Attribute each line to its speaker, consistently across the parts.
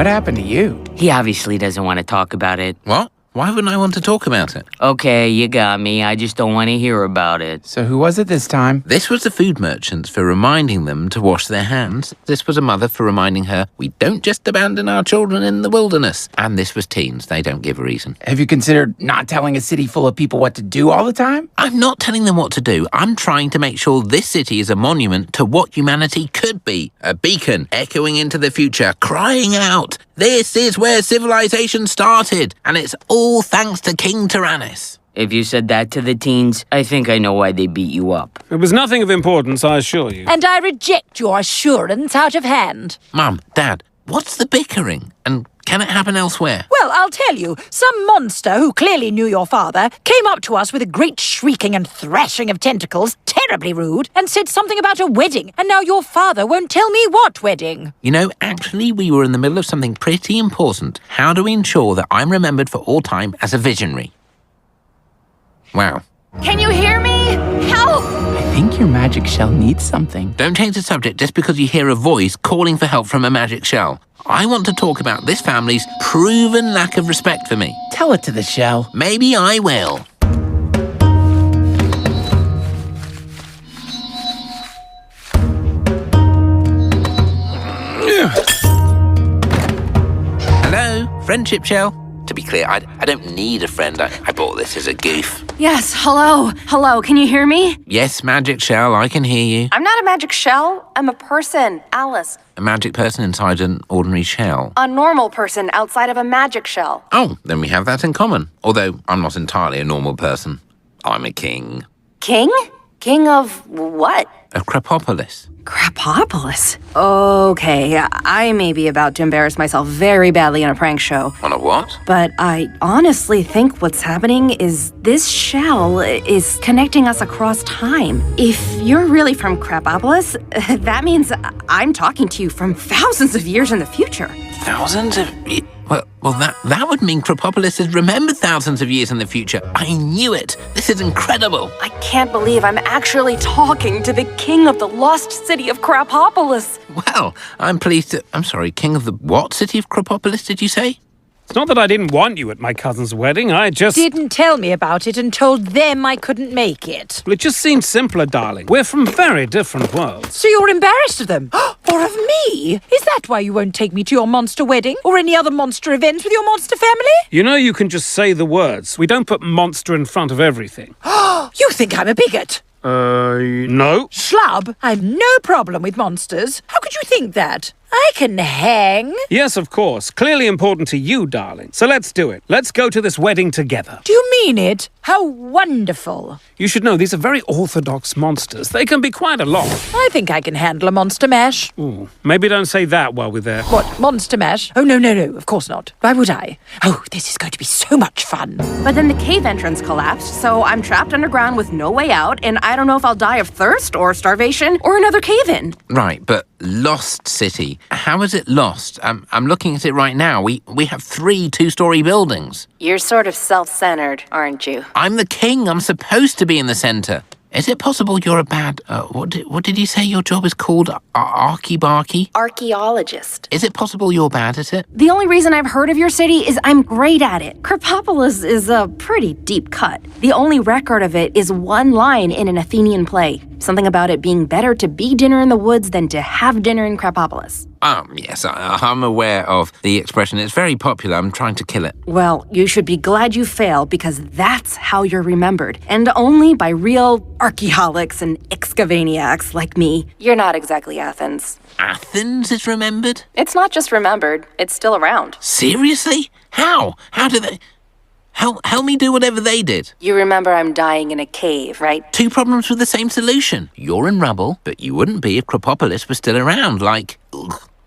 Speaker 1: What happened to you?
Speaker 2: He obviously doesn't want to talk about it.
Speaker 3: What? Why wouldn't I want to talk about it?
Speaker 2: Okay, you got me. I just don't want to hear about it.
Speaker 1: So who was it this time?
Speaker 3: This was the food merchants for reminding them to wash their hands. This was a mother for reminding her we don't just abandon our children in the wilderness. And this was teens. They don't give a reason.
Speaker 1: Have you considered not telling a city full of people what to do all the time?
Speaker 3: I'm not telling them what to do. I'm trying to make sure this city is a monument to what humanity could be. A beacon echoing into the future, crying out, "This is where civilization started, and it's all thanks to King Tyrannus."
Speaker 2: If you said that to the teens, I think I know why they beat you up.
Speaker 4: It was nothing of importance, I assure you.
Speaker 5: And I reject your assurance out of hand.
Speaker 3: Mum, Dad, what's the bickering? And can it happen elsewhere?
Speaker 5: Well, I'll tell you, some monster who clearly knew your father came up to us with a great shrieking and thrashing of tentacles, terribly rude, and said something about a wedding, and now your father won't tell me what wedding.
Speaker 3: You know, actually, we were in the middle of something pretty important. How do we ensure that I'm remembered for all time as a visionary? Wow.
Speaker 6: Can you hear me? Help!
Speaker 1: I think your magic shell needs something.
Speaker 3: Don't change the subject just because you hear a voice calling for help from a magic shell. I want to talk about this family's proven lack of respect for me.
Speaker 1: Tell it to the shell.
Speaker 3: Maybe I will. Hello, friendship shell. To be clear, I don't need a friend. I bought this as a goof.
Speaker 6: Yes, hello. Hello, can you hear me?
Speaker 3: Yes, magic shell, I can hear you.
Speaker 6: I'm not a magic shell. I'm a person, Alice.
Speaker 3: A magic person inside an ordinary shell.
Speaker 6: A normal person outside of a magic shell.
Speaker 3: Oh, then we have that in common. Although I'm not entirely a normal person. I'm a king.
Speaker 6: King? King of what?
Speaker 3: Of Crepopolis.
Speaker 6: Crapopolis? Okay, I may be about to embarrass myself very badly in a prank show.
Speaker 3: On a what?
Speaker 6: But I honestly think what's happening is this shell is connecting us across time. If you're really from Crapopolis, that means I'm talking to you from thousands of years in the future.
Speaker 3: Thousands of... Well, that would mean Crepopolis is remembered thousands of years in the future. I knew it. This is incredible.
Speaker 6: I can't believe I'm actually talking to the king of the lost city of Crapopolis.
Speaker 3: Well, I'm pleased to... I'm sorry, king of the what city of Crepopolis, did you say?
Speaker 4: It's not that I didn't want you at my cousin's wedding, I just...
Speaker 5: Didn't tell me about it and told them I couldn't make it.
Speaker 4: Well, it just seemed simpler, darling. We're from very different worlds.
Speaker 5: So you're embarrassed of them? Or of me? Is that why you won't take me to your monster wedding? Or any other monster events with your monster family?
Speaker 4: You know you can just say the words. We don't put monster in front of everything.
Speaker 5: You think I'm a bigot?
Speaker 4: No.
Speaker 5: Schlub, I've no problem with monsters. How could you think that? I can hang.
Speaker 4: Yes, of course. Clearly important to you, darling. So let's do it. Let's go to this wedding together.
Speaker 5: Do you mean it? How wonderful.
Speaker 4: You should know these are very orthodox monsters. They can be quite a lot.
Speaker 5: I think I can handle a monster mash.
Speaker 4: Ooh, maybe don't say that while we're there.
Speaker 5: What, monster mash? Oh, no, of course not. Why would I? Oh, this is going to be so much fun.
Speaker 6: But then the cave entrance collapsed, so I'm trapped underground with no way out, and I don't know if I'll die of thirst or starvation or another cave-in.
Speaker 3: Right, but Lost City. How is it lost? I'm looking at it right now. We have 3 two-story buildings.
Speaker 6: You're sort of self-centered, aren't you?
Speaker 3: I'm the king. I'm supposed to be in the center. Is it possible you're a bad... what did you say your job is called? Arky-barky?
Speaker 6: Archaeologist.
Speaker 3: Is it possible you're bad at it?
Speaker 6: The only reason I've heard of your city is I'm great at it. Crepopolis is a pretty deep cut. The only record of it is one line in an Athenian play. Something about it being better to be dinner in the woods than to have dinner in Crepopolis.
Speaker 3: Yes, I'm aware of the expression. It's very popular. I'm trying to kill it.
Speaker 6: Well, you should be glad you failed because that's how you're remembered. And only by real archaeologists and excavaniacs like me. You're not exactly Athens.
Speaker 3: Athens is remembered?
Speaker 6: It's not just remembered, it's still around.
Speaker 3: Seriously? How? How do they... Help me do whatever they did.
Speaker 6: You remember I'm dying in a cave, right?
Speaker 3: 2 problems with the same solution. You're in rubble, but you wouldn't be if Crepopolis was still around, like...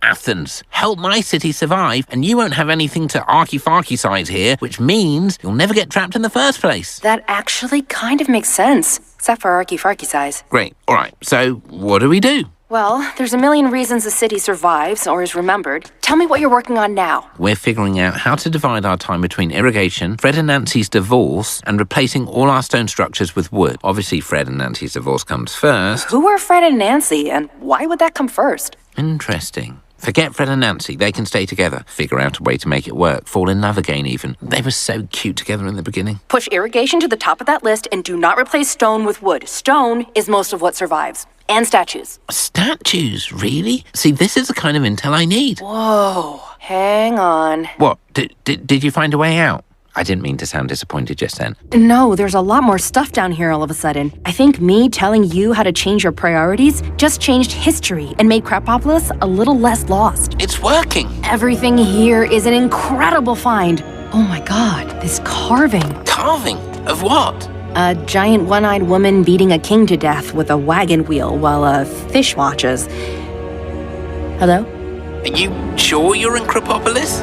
Speaker 3: Athens. Help my city survive, and you won't have anything to arky-farky-size here, which means you'll never get trapped in the first place.
Speaker 6: That actually kind of makes sense, except for arky-farky size.
Speaker 3: Great. All right. So what do we do?
Speaker 6: Well, there's a million reasons the city survives or is remembered. Tell me what you're working on now.
Speaker 3: We're figuring out how to divide our time between irrigation, Fred and Nancy's divorce, and replacing all our stone structures with wood. Obviously, Fred and Nancy's divorce comes first.
Speaker 6: Who are Fred and Nancy, and why would that come first?
Speaker 3: Interesting. Forget Fred and Nancy. They can stay together. Figure out a way to make it work. Fall in love again, even. They were so cute together in the beginning.
Speaker 6: Push irrigation to the top of that list and do not replace stone with wood. Stone is most of what survives. And statues.
Speaker 3: Statues? Really? See, this is the kind of intel I need.
Speaker 6: Whoa. Hang on.
Speaker 3: What? Did you find a way out? I didn't mean to sound disappointed just then.
Speaker 6: No, there's a lot more stuff down here all of a sudden. I think me telling you how to change your priorities just changed history and made Crapopolis a little less lost.
Speaker 3: It's working.
Speaker 6: Everything here is an incredible find. Oh my god, this carving.
Speaker 3: Carving? Of what?
Speaker 6: A giant one-eyed woman beating a king to death with a wagon wheel while a fish watches. Hello?
Speaker 3: Are you sure you're in Crapopolis?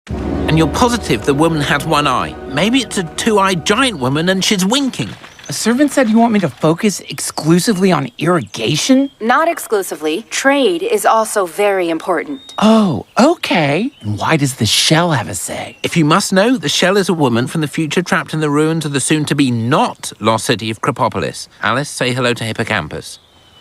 Speaker 3: And you're positive the woman had one eye. Maybe it's a two-eyed giant woman and she's winking.
Speaker 1: A servant said you want me to focus exclusively on irrigation?
Speaker 6: Not exclusively. Trade is also very important.
Speaker 1: Oh, okay. And why does the shell have a say?
Speaker 3: If you must know, the shell is a woman from the future trapped in the ruins of the soon-to-be not lost city of Crapopolis. Alice, say hello to Hippocampus.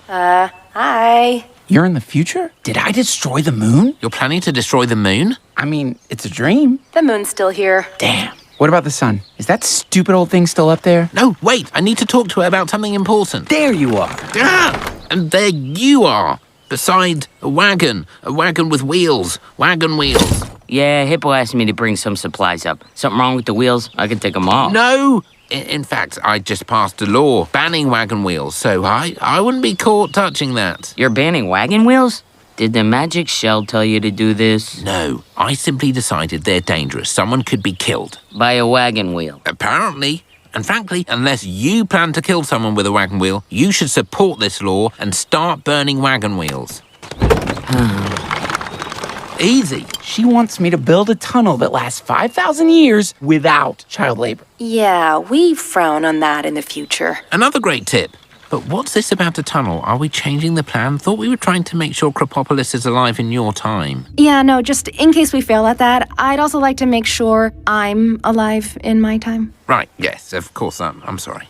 Speaker 6: Hi.
Speaker 1: You're in the future? Did I destroy the moon?
Speaker 3: You're planning to destroy the moon?
Speaker 1: I mean, it's a dream.
Speaker 6: The moon's still here.
Speaker 1: Damn. What about the sun? Is that stupid old thing still up there?
Speaker 3: No, wait, I need to talk to her about something important.
Speaker 1: There you are.
Speaker 3: Ah! And there you are, beside a wagon with wheels, wagon wheels.
Speaker 2: Yeah, Hippo asked me to bring some supplies up. Something wrong with the wheels? I can take them off.
Speaker 3: No! In fact, I just passed a law banning wagon wheels, so I wouldn't be caught touching that.
Speaker 2: You're banning wagon wheels? Did the magic shell tell you to do this?
Speaker 3: No, I simply decided they're dangerous. Someone could be killed.
Speaker 2: By a wagon wheel.
Speaker 3: Apparently. And frankly, unless you plan to kill someone with a wagon wheel, you should support this law and start burning wagon wheels. Easy.
Speaker 1: She wants me to build a tunnel that lasts 5,000 years without child labor.
Speaker 6: Yeah, we frown on that in the future.
Speaker 3: Another great tip. But what's this about a tunnel? Are we changing the plan? Thought we were trying to make sure Crapopolis is alive in your time.
Speaker 6: Yeah, no, just in case we fail at that, I'd also like to make sure I'm alive in my time.
Speaker 3: Right, yes, of course, I'm sorry.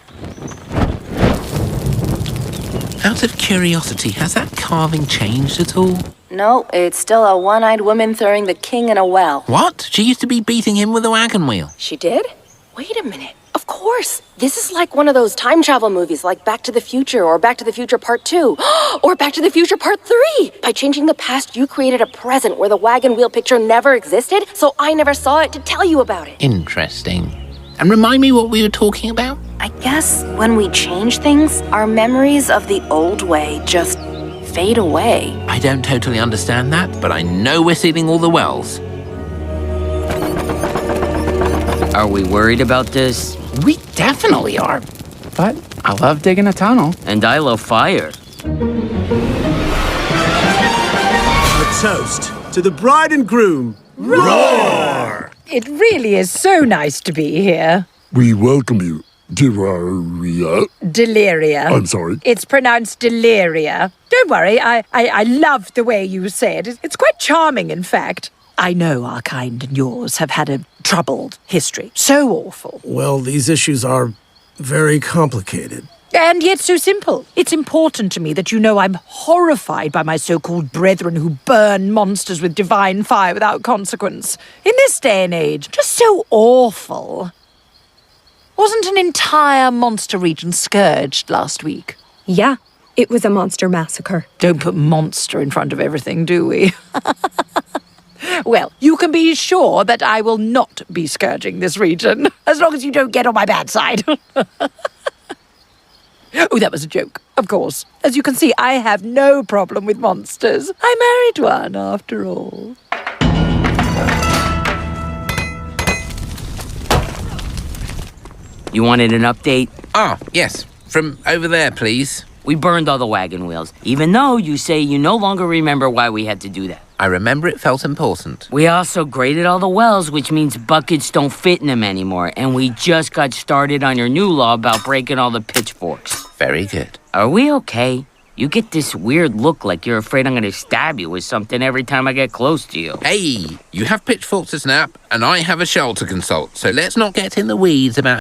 Speaker 3: Out of curiosity, has that carving changed at all?
Speaker 6: No, it's still a one-eyed woman throwing the king in a well.
Speaker 3: What? She used to be beating him with a wagon wheel.
Speaker 6: She did? Wait a minute. Of course. This is like one of those time travel movies like Back to the Future or Back to the Future Part 2 or Back to the Future Part 3. By changing the past, you created a present where the wagon wheel picture never existed, so I never saw it to tell you about it.
Speaker 3: Interesting. And remind me what we were talking about?
Speaker 6: I guess when we change things, our memories of the old way just fade away.
Speaker 3: I don't totally understand that, but I know we're sealing all the wells.
Speaker 2: Are we worried about this?
Speaker 1: We definitely are. But I love digging a tunnel.
Speaker 2: And I love fire.
Speaker 7: A toast to the bride and groom.
Speaker 5: Roar! It really is so nice to be here.
Speaker 8: We welcome you, Deliria.
Speaker 5: Deliria.
Speaker 8: I'm sorry.
Speaker 5: It's pronounced Deliria. Don't worry, I love the way you say it. It's quite charming, in fact. I know our kind and yours have had a troubled history. So awful.
Speaker 7: Well, these issues are very complicated.
Speaker 5: And yet so simple. It's important to me that you know I'm horrified by my so-called brethren who burn monsters with divine fire without consequence. In this day and age, just so awful. Wasn't an entire monster region scourged last week?
Speaker 9: Yeah, it was a monster massacre.
Speaker 5: Don't put monster in front of everything, do we? Well, you can be sure that I will not be scourging this region, as long as you don't get on my bad side. Oh, that was a joke, of course. As you can see, I have no problem with monsters. I married one, after all.
Speaker 2: You wanted an update?
Speaker 3: Ah, yes. From over there, please.
Speaker 2: We burned all the wagon wheels, even though you say you no longer remember why we had to do that.
Speaker 3: I remember it felt important.
Speaker 2: We also graded all the wells, which means buckets don't fit in them anymore, and we just got started on your new law about breaking all the pitchforks.
Speaker 3: Very good.
Speaker 2: Are we okay? You get this weird look like you're afraid I'm gonna stab you with something every time I get close to you.
Speaker 3: Hey, you have pitchforks to snap, and I have a shell to consult, so let's not get in the weeds about